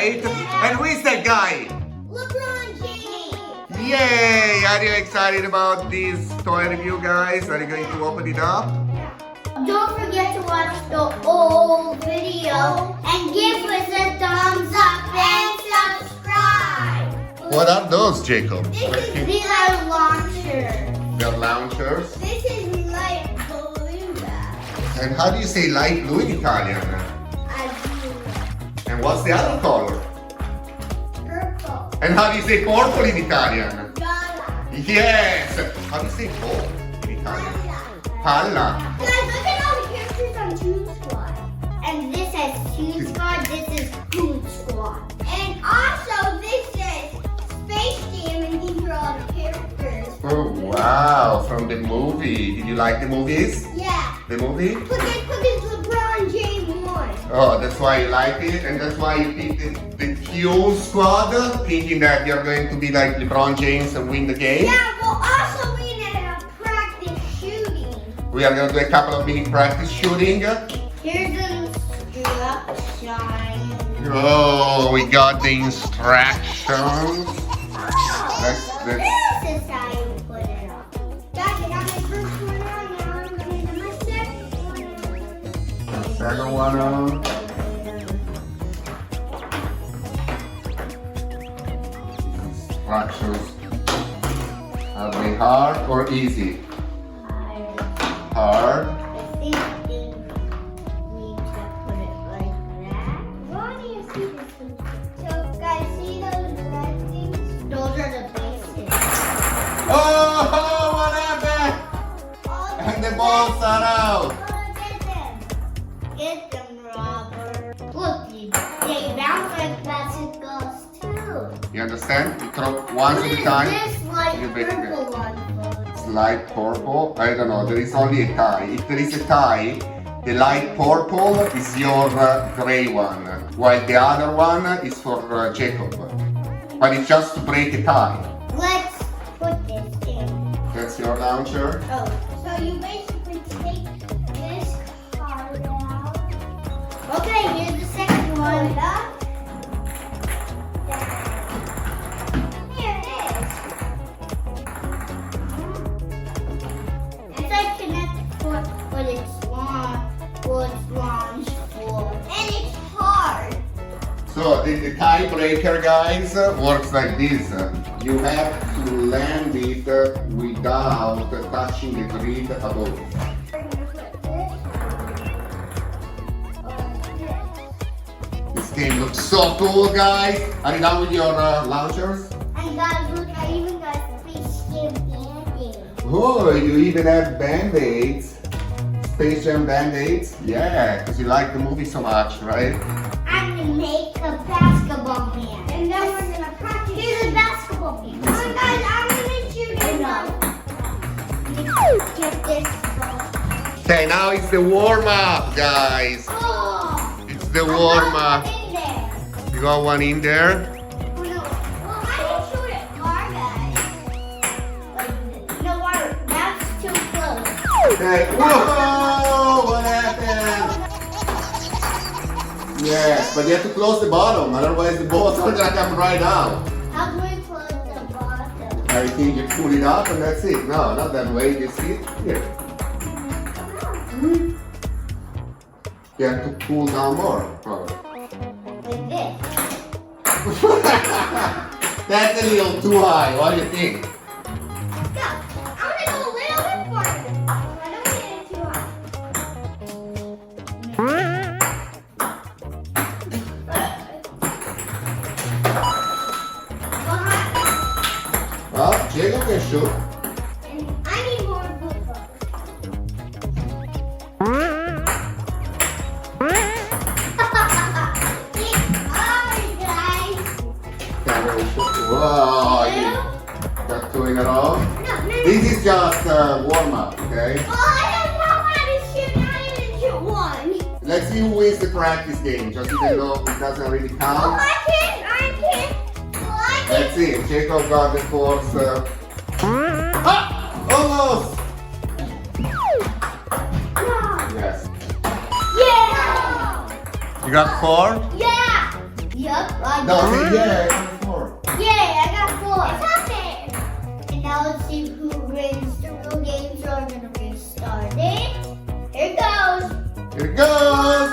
right? And who is that guy? LeBron James. Yay! Are you excited about this toy review, guys? Are you going to open it up? Don't forget to watch the old video and give us a thumbs up and subscribe. What are those, Jacob? These are launchers. They're launchers. This is light blue. And how do you say light blue in Italian? And what's the other color? Purple. And how do you say purple in Italian? Gala. Yes! How do you say ball in Italian? Palla. Guys, look at all the characters on Goon Squad. And this says Goon Squad, this is Goon Squad. And also this is Space Jam, and these are all the characters. Oh wow, from the movie. Did you like the movies? Yeah. The movie? Look at LeBron James one. Oh, that's why you like it, and that's why you picked the Goon Squad, thinking that you're going to be like LeBron James and win the game. Yeah, we'll also win at a practice shooting. We are going to do a couple of mini practice shooting. Here's the instructions. Oh, we got the instructions. This is how you put it on. Guys, I got my first one on, now I'm going to do my second one. Second one on. Instructions. Are they hard or easy? Hard. I think we need to put it like that. Ronnie, you see this one? So, guys, see those red things? Those are the pieces. Oh, what happened? And the balls are out. Get them, Robert. Look, they bounce like bicycles too. You understand? You throw one at a time. This light You make it. purple one. It's light purple. I don't know. There is only a tie. If there is a tie, the light purple is your gray one, while the other one is for Jacob. But it's just to break a tie. Let's put this in. That's your launcher. Oh, so you basically take this card out. Okay, here's the second one. Here it is. It's like connected for what it's launched for. And it's hard. So the tie breaker, guys, works like this. You have to land it without touching the grid above. We're gonna put this on this. This game looks so cool, guys. Are you done with your launchers? And guys, look, I even got Space Jam band-aids. Oh, you even have band-aids. Space Jam band-aids? Yeah, because you like the movie so much, right? I'm gonna make a basketball man. And then we're gonna practice. Here's a basketball man. Come on, guys, I'm gonna shoot it now. Get this ball. Okay, now it's the warm-up, guys. Oh! It's the warm-up. In there. You got one in there? Oh, no. Well, I can shoot it far, guys. Like, no, water. That's too close. Okay. Whoa! What happened? Yes, but you have to close the bottom, otherwise the balls are gonna come right out. How do we close the bottom? I think you pull it up and that's it. No, not that way. You see it? Here. You have to pull down more. Probably. Like this. That's a little too high. What do you think? No, I'm gonna go a little bit farther. I don't want it too high. Well, Jacob can shoot. And I need more football. Guys. Camera will shoot. Whoa! Got two in a row. No. This is just warm-up, okay? Well, I don't know how to shoot. I didn't shoot one. Let's see who wins the practice game, just even though it doesn't really Oh, count. I can. Well, I can. Let's see, Jacob got the force. Almost! Yes. Yeah. You got four? Yeah. Yup, I No, got say yeah, I got 4. Yay, I got 4. It's not fair. And now let's see who wins the real game. So we're gonna restart it. Here it goes. Here it goes!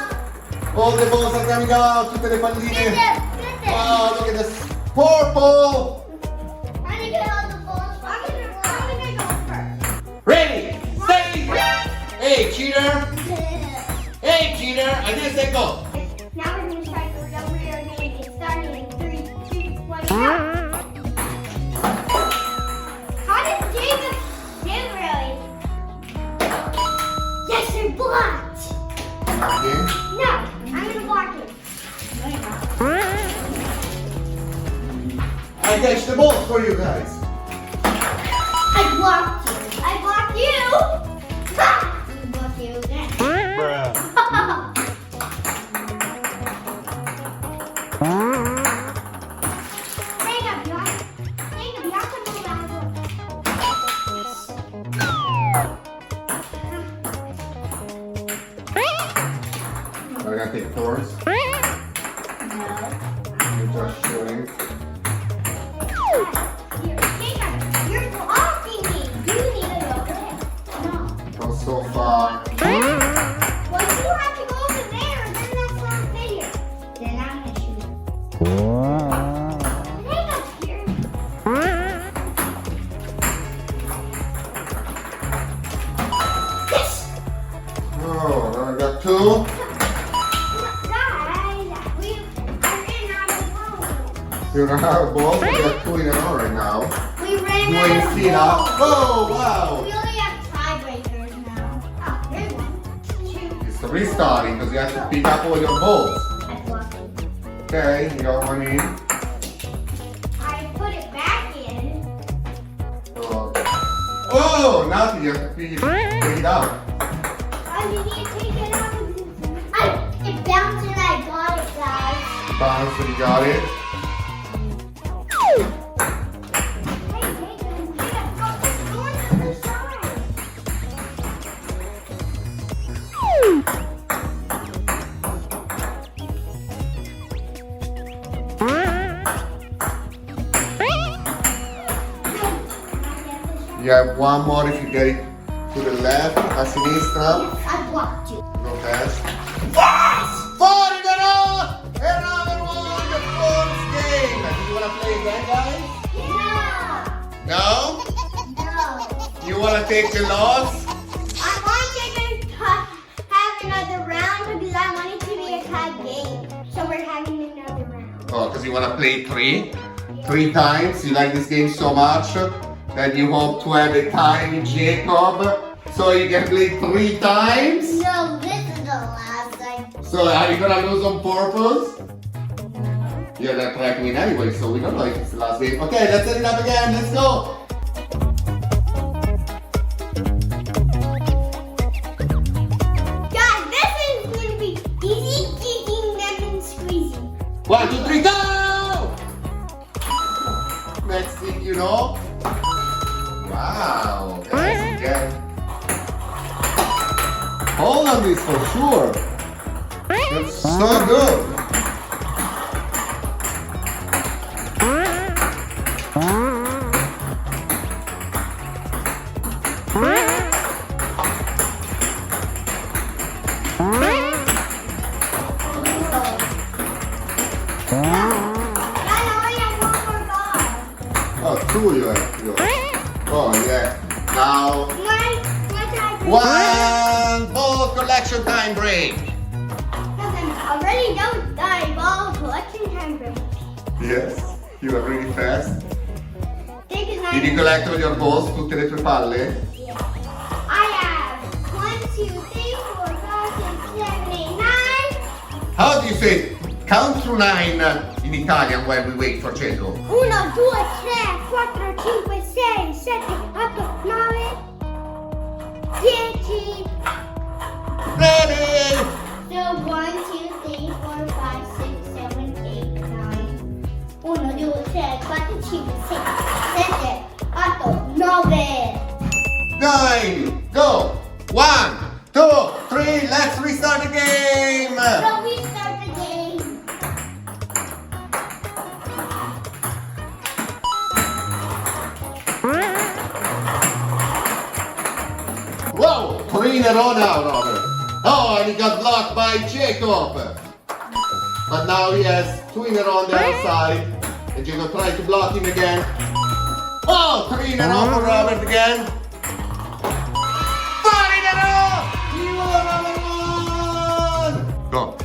All the balls are coming out, tutte le palline. Get it. Wow, look at this purple! I'm gonna get all the balls. I'm gonna go first. Ready, steady! Hey, cheater! Hey, cheater! I didn't say go! Now we're gonna start the real game. It's starting in 3, 2, 1, go. How does Jacob do really? Yes, they're blocked. Okay. No, I'm gonna block it. No, you're not. I catch the balls for you guys. I blocked you. I blocked you. Ha! I blocked you again. Jacob, you have to move out. We're gonna take 4s. No. You're just shooting. Jacob, you're blocking me. You need to go there. No. Go so far. Well, you have to go over there, and then that's not fair. Then I'm gonna shoot. Jacob's here. Yes! Oh, now I got 2. Guys, we ran out of balls. You don't have balls, we got 2 in a row right now. We ran You out ain't of see that? balls. Oh, wow! We only have tiebreakers now. Oh, there's 1, 2. It's restarting because you have to pick up all your balls. I blocked it. Okay, you got 1 in. I put it back in. Oh, now you have to pick it out. You need to take it out. It bounced and I got it, guys. Bounce, you got it. Hey, Jacob, go to the side. You have 1 more if you get it to the left, a sinistra. I blocked you. Go fast. Yes! 4 in a row! Another one! The 4th game! Do you want to play again, guys? Yeah. No? No. You want to take the loss? I want Jacob to have another round because I want it to be a tie game. So we're having another round. Oh, because you want to play 3? 3 times? You like this game so much that you hope to have a tie with Jacob so you can play 3 times? No, this is the last time. So are you gonna lose on purpose? You're not tracking it anyway, so we don't know if it's the last game. Okay, let's set it up again. Let's go. Guys, this is going to be easy, geeky, lemon squeezy. 1, 2, 3, go! Next thing you know. Wow, guys, you can hold on this for sure. That's so good. Oh, 2 you have to go. Oh, yeah. Now, one ball collection time break. Already done ball collection time break. Yes, you are really fast. Did Did you collect all your balls, tutte le tue palle? Yeah. I have 1, 2, 3, 4, 5, 6, 7, 8, 9. How do you say count through 9 in Italian while we wait for Jacob? 1, 2, 3, 4, 5, 6, 7, 8, 9, 10. Ready! So 1, 2, 3, 4, 5, 6, 7, 8, 9. 1, 2, 3, 4, 5, 6, 7, 8, 9. 9, go! 1, 2, 3, let's restart the game! So we start the game. Three in a row now, Robert. Oh, and he got blocked by Jacob. But now he has two in a row on the other side. And Jacob tries to block him again. Oh, three in a row for Robert again. Four in a row! You are number one! Go.